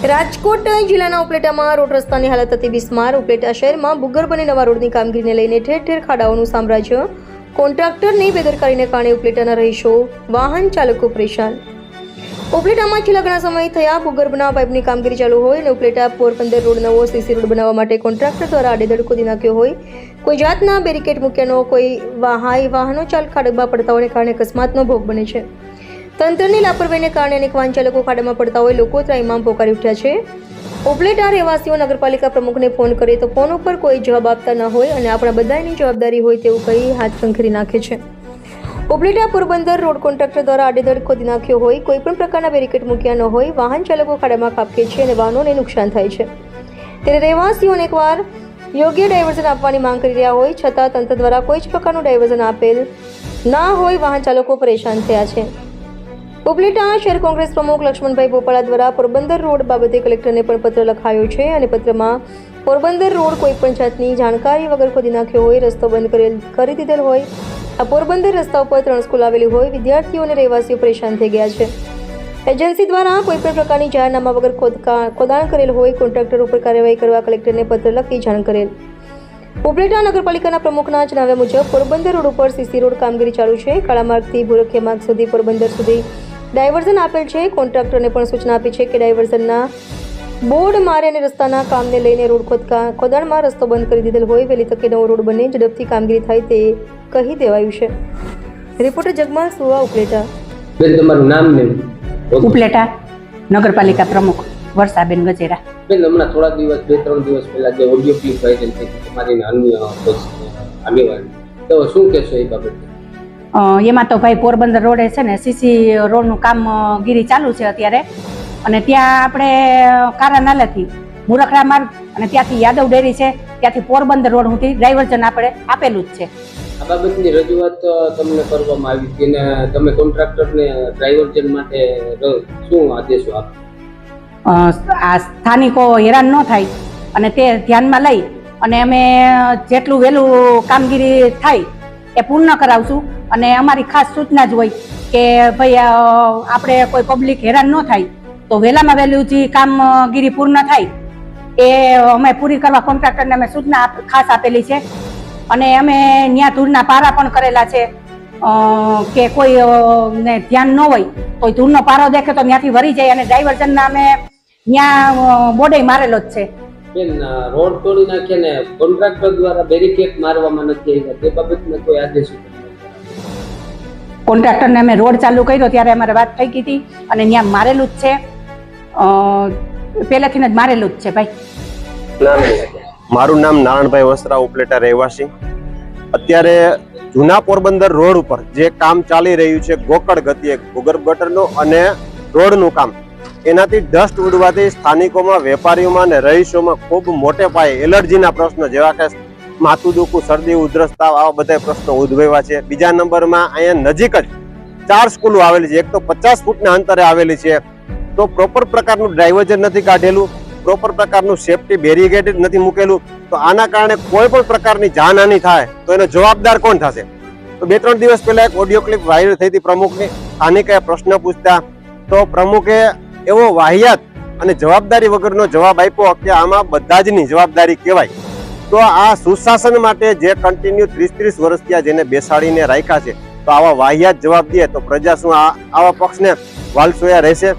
રાજકોટ જિલ્લાના ઉપલેટામાં રોડ રસ્તાની હાલત અતિ બિસ્માર. ઉપલેટા શહેરમાં ભૂગર્ભ અને નવા રોડની કામગીરીને લઈને ઠેર ઠેર ખાડાઓનું સામ્રાજ્ય. કોન્ટ્રાક્ટરની બેદરકારીને કારણે ઉપલેટાના રહીશો, વાહન ચાલકો પરેશાન. ઉપલેટામાં છેલ્લા ઘણા સમય થયા ભૂગર્ભના પાઇપની કામગીરી ચાલુ હોય અને ઉપલેટા પોરબંદર રોડ નવો સીસી રોડ બનાવવા માટે કોન્ટ્રાક્ટર દ્વારા આડેધડ ખોદી નાખ્યો હોય. કોઈ જાતના બેરિકેડ મૂક્યાનો, કોઈ વાહનો ચાલક ખાડામાં પડતા હોવાને કારણે અકસ્માતનો ભોગ બને છે. તંત્રની લાપરવાહીને કારણે અનેક વાહન ચાલકો ખાડામાં પડતા હોય લોકો ત્રાહિમામ પોકારી ઉઠ્યા છે. ઉપલેટા રહેવાસીઓ નગરપાલિકા પ્રમુખને ફોન કરે તો ફોન ઉપર કોઈ જવાબ આપતા ન હોય અને આપણા બધાની જવાબદારી હોય તેવું કહી હાથ ખંખેરી નાખે છે. ઉપલેટા પોરબંદર રોડ કોન્ટ્રાક્ટર દ્વારા આડેધડ ખોદી નાખ્યો હોય, કોઈ પણ પ્રકારના બેરિકેડ મૂક્યા ન હોય, વાહન ચાલકો ખાડામાં ખાબકે છે અને વાહનોને નુકસાન થાય છે. ત્યારે રહેવાસીઓને એકવાર યોગ્ય ડાયવર્ઝન આપવાની માંગ કરી રહ્યા હોય છતાં તંત્ર દ્વારા કોઈ જ પ્રકારનું ડાયવર્ઝન આપેલ ના હોય, વાહન ચાલકો પરેશાન થયા છે. ઉપલેટા શહેર કોંગ્રેસ પ્રમુખ લક્ષ્મણભાઈ ભોપાળા દ્વારા પોરબંદર રોડ બાબતે કલેક્ટરને પણ પત્ર લખાયો છે અને પત્રમાં પોરબંદર રોડ કોઈ પણ જાતની જાણકારી વગર ખોદી નાખ્યો હોય, રસ્તો બંધ કરી દીધેલ હોય. આ પોરબંદર રસ્તા ઉપર 3 સ્કૂલ આવેલી હોય, વિદ્યાર્થીઓ અને રહેવાસીઓ પરેશાન થઈ ગયા છે. એજન્સી દ્વારા કોઈ પણ પ્રકારની જાહેરનામા વગર ખોદાણ કરેલ હોય, કોન્ટ્રાક્ટર ઉપર કાર્યવાહી કરવા કલેક્ટરને પત્ર લખી જાણ કરેલ. ઉપલેટા નગરપાલિકાના પ્રમુખના જણાવ્યા મુજબ પોરબંદર રોડ ઉપર સીસી રોડ કામગીરી ચાલુ છે. કાળા માર્ગથી ભૂરખિયા માર્ગ સુધી પોરબંદર સુધી ડાયવર્ઝન આપેલ છે. કોન્ટ્રાક્ટરને પણ સૂચના આપી છે કે ડાયવર્ઝનના બોર્ડ મારે અને રસ્તાના કામને લઈને રોડ ખોદાણમાં રસ્તો બંધ કરી દીધેલ હોય. વહેલી તકે નવો રોડ બને, ઝડપથી કામગીરી થાય તે કહી દેવાયું છે. રિપોર્ટર જગમાલ સુવા, ઉપલેટા. બેન, તમારું નામ ને? ઉપલેટા નગરપાલિકા પ્રમુખ વર્ષાબેન ગજેરા. બેન, હમણાં થોડા દિવસ 2-3 દિવસ પહેલા જે ઓડિયો ક્લિપ વાયરલ થઈ હતી તમારી આગેવાન, તો શું કહેશો એ બાબતે? એમાં તો ભાઈ પોરબંદર રોડે છે ને સીસી રોડનું કામગીરી ચાલુ છે અત્યારે, અને ત્યાં આપણે કારા નાલાથી મુરખડા માર્ગ અને ત્યાંથી યાદવ ડેરી છે ત્યાંથી પોરબંદર રોડ સુધી ડાયવર્ઝન આપણે આપેલું જ છે. આ બાબતની રજૂઆત તમને કરવામાં આવી હતી અને તમે કોન્ટ્રાક્ટરને ડાયવર્ઝન માટે શું આદેશો આપ્યા? આ સ્થાનિકો હેરાન ન થાય અને તે ધ્યાનમાં લઈ અને અમે જેટલું વહેલું કામગીરી થાય એ પૂર્ણ કરાવશું. અને અમારી ખાસ સૂચના જ હોય કે ભાઈ આપણે કોઈ પબ્લિક હેરાન ન થાય તો વહેલામાં વહેલું જે કામગીરી પૂર્ણ થાય એ અમે પૂરી કરવા કોન્ટ્રાક્ટરને અમે સૂચના ખાસ આપેલી છે. અને અમે ત્યાં ધૂળના પારા પણ કરેલા છે કે કોઈ ને ધ્યાન ન હોય તો ધૂળનો પારો દેખે તો ત્યાંથી વળી જાય અને ડાયવર્ઝનના અમે ત્યાં બોર્ડે મારેલો જ છે. બેન, રોડ તોડી નાખીએ ને કોન્ટ્રાક્ટર દ્વારા બેરિકેડ મારવામાં નથી આવ્યા, તે બાબતમાં કોઈ આદેશ? કોન્ટ્રાક્ટરને અમે રોડ ચાલુ કર્યો ત્યારે અમારે વાત થઈ ગઈ હતી અને ત્યાં મારેલું જ છે, પહેલેથી જ મારેલું જ છે. ભાઈ, મારું નામ નારાયણભાઈ વસરા, ઉપલેટા રહેવાસી. અત્યારે જૂના પોરબંદર રોડ ઉપર જે કામ ચાલી રહ્યું છે ગોકળ ગતિએ ભૂગર્ભ ગટરનું અને રોડનું કામ, એનાથી ડસ્ટ ઉડવાથી સ્થાનિકોમાં, વેપારીઓમાં અને રહીશોમાં ખૂબ મોટે પાયે એલર્જીના પ્રશ્નો જેવા કે માથું દુખવું, શરદી, ઉધરસ, તાવ, આવા બધા પ્રશ્નો ઉદ્ભવ્યા છે. બીજા નંબરમાં અહીંયા નજીક જ 4 સ્કૂલો આવેલી છે, એક તો 50 ફૂટના અંતરે આવેલી છે, તો પ્રોપર પ્રકારનું ડાયવર્ઝન નથી કાઢેલું, પ્રોપર પ્રકારનું સેફટી બેરિકેડ નથી મૂકેલું. તો આના કારણે કોઈ પણ પ્રકારની જાનહાનિ થાય તો એનો જવાબદાર કોણ થશે? તો 2-3 દિવસ પહેલા એક ઓડિયો ક્લિપ વાયરલ થઈ હતી પ્રમુખની. સ્થાનિકે પ્રશ્ન પૂછતા તો પ્રમુખે એવો વાહિયાત અને જવાબદારી વગરનો જવાબ આપ્યો કે આમાં બધા જની જવાબદારી કહેવાય. તો આ સુશાસન માટે જે કન્ટિન્યુ 30-30 વર્ષ થયા જેને બેસાડીને રાખ્યા છે, તો આવા વાહિયાત જવાબ દે તો પ્રજા શું આવા પક્ષને વાલસોયા રહેશે?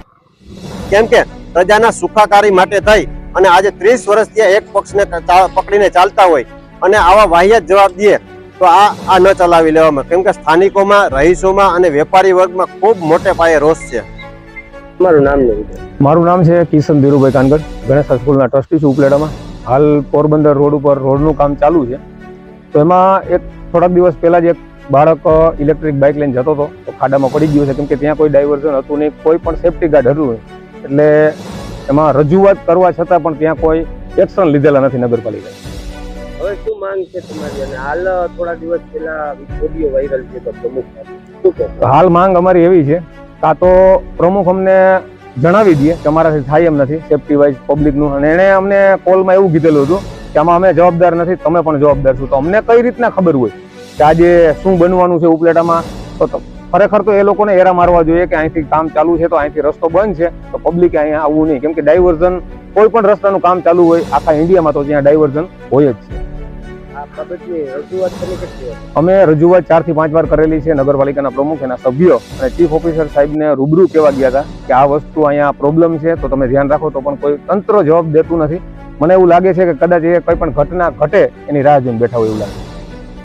કેમ કે પ્રજાના સુખાકારી માટે થઈ અને આજે 30 વર્ષથી એક પક્ષને પકડીને ચાલતા હોય અને આવા વાહિયાત જવાબ દે તો આ ન ચલાવી લેવામાં. કેમ કે સ્થાનિકોમાં, રહીશોમાં અને વેપારી વર્ગમાં ખૂબ મોટે પાયે રોષ છે. મારું નામ નહીં? મારું નામ છે કિશન ધીરુભાઈ કાનગડ, ગણેશ સ્કૂલના ટ્રસ્ટી છું ઉપલેટામાં. હાલ પોરબંદર રોડ ઉપર રોડનું કામ ચાલુ છે. તો એમાં એક થોડાક દિવસ પહેલા જ એક બાળક ઇલેક્ટ્રિક બાઇક લઈને જતો હતો તો ખાડામાં પડી ગયો છે, કેમ કે ત્યાં કોઈ ડાયવર્ઝન હતું નહીં, કોઈ પણ સેફટી ગાર્ડ હતું નહીં. એટલે એમાં રજૂઆત કરવા છતાં પણ ત્યાં કોઈ એક્શન લીધેલા નથી નગરપાલિકાએ. હવે શું માંગ છે તમારી? અને હાલ થોડા દિવસ પહેલા ઓડિયો વાયરલ છે તો પ્રમુખ શું કહે? હાલ માંગ અમારી એવી છે, કાં તો પ્રમુખ અમને જણાવી દઈએ કે અમારાથી થાય એમ નથી સેફટી વાઇઝ પબ્લિકનું, અને એણે અમને કોલમાં એવું કીધેલું હતું કે આમાં અમે જવાબદાર નથી, તમે પણ જવાબદાર છો. તો અમને કઈ રીતના ખબર હોય કે આજે શું બનવાનું છે ઉપલેટામાં? તો ખરેખર તો એ લોકોને એરા મારવા જોઈએ કે અહીંથી કામ ચાલુ છે તો અહીંથી રસ્તો બંધ છે તો પબ્લિકે અહીંયા આવવું નહીં, કેમ કે ડાયવર્ઝન કોઈ પણ રસ્તાનું કામ ચાલુ હોય આખા ઇન્ડિયામાં તો ત્યાં ડાયવર્ઝન હોય જ છે. અમે રજૂઆત 4 થી 5 વાર કરેલી છે. નગરપાલિકાના પ્રમુખ, એના સભ્યો અને ચીફ ઓફિસર સાહેબને રૂબરૂ કહેવા ગયા હતા કે આ વસ્તુ અહીંયા પ્રોબ્લેમ છે તો તમે ધ્યાન રાખો, તો પણ કોઈ તંત્ર જવાબ દેતું નથી. મને એવું લાગે છે કે કદાચ એ કોઈ પણ ઘટના ઘટે એની રાહ જોઈને બેઠા હોય એવું લાગે.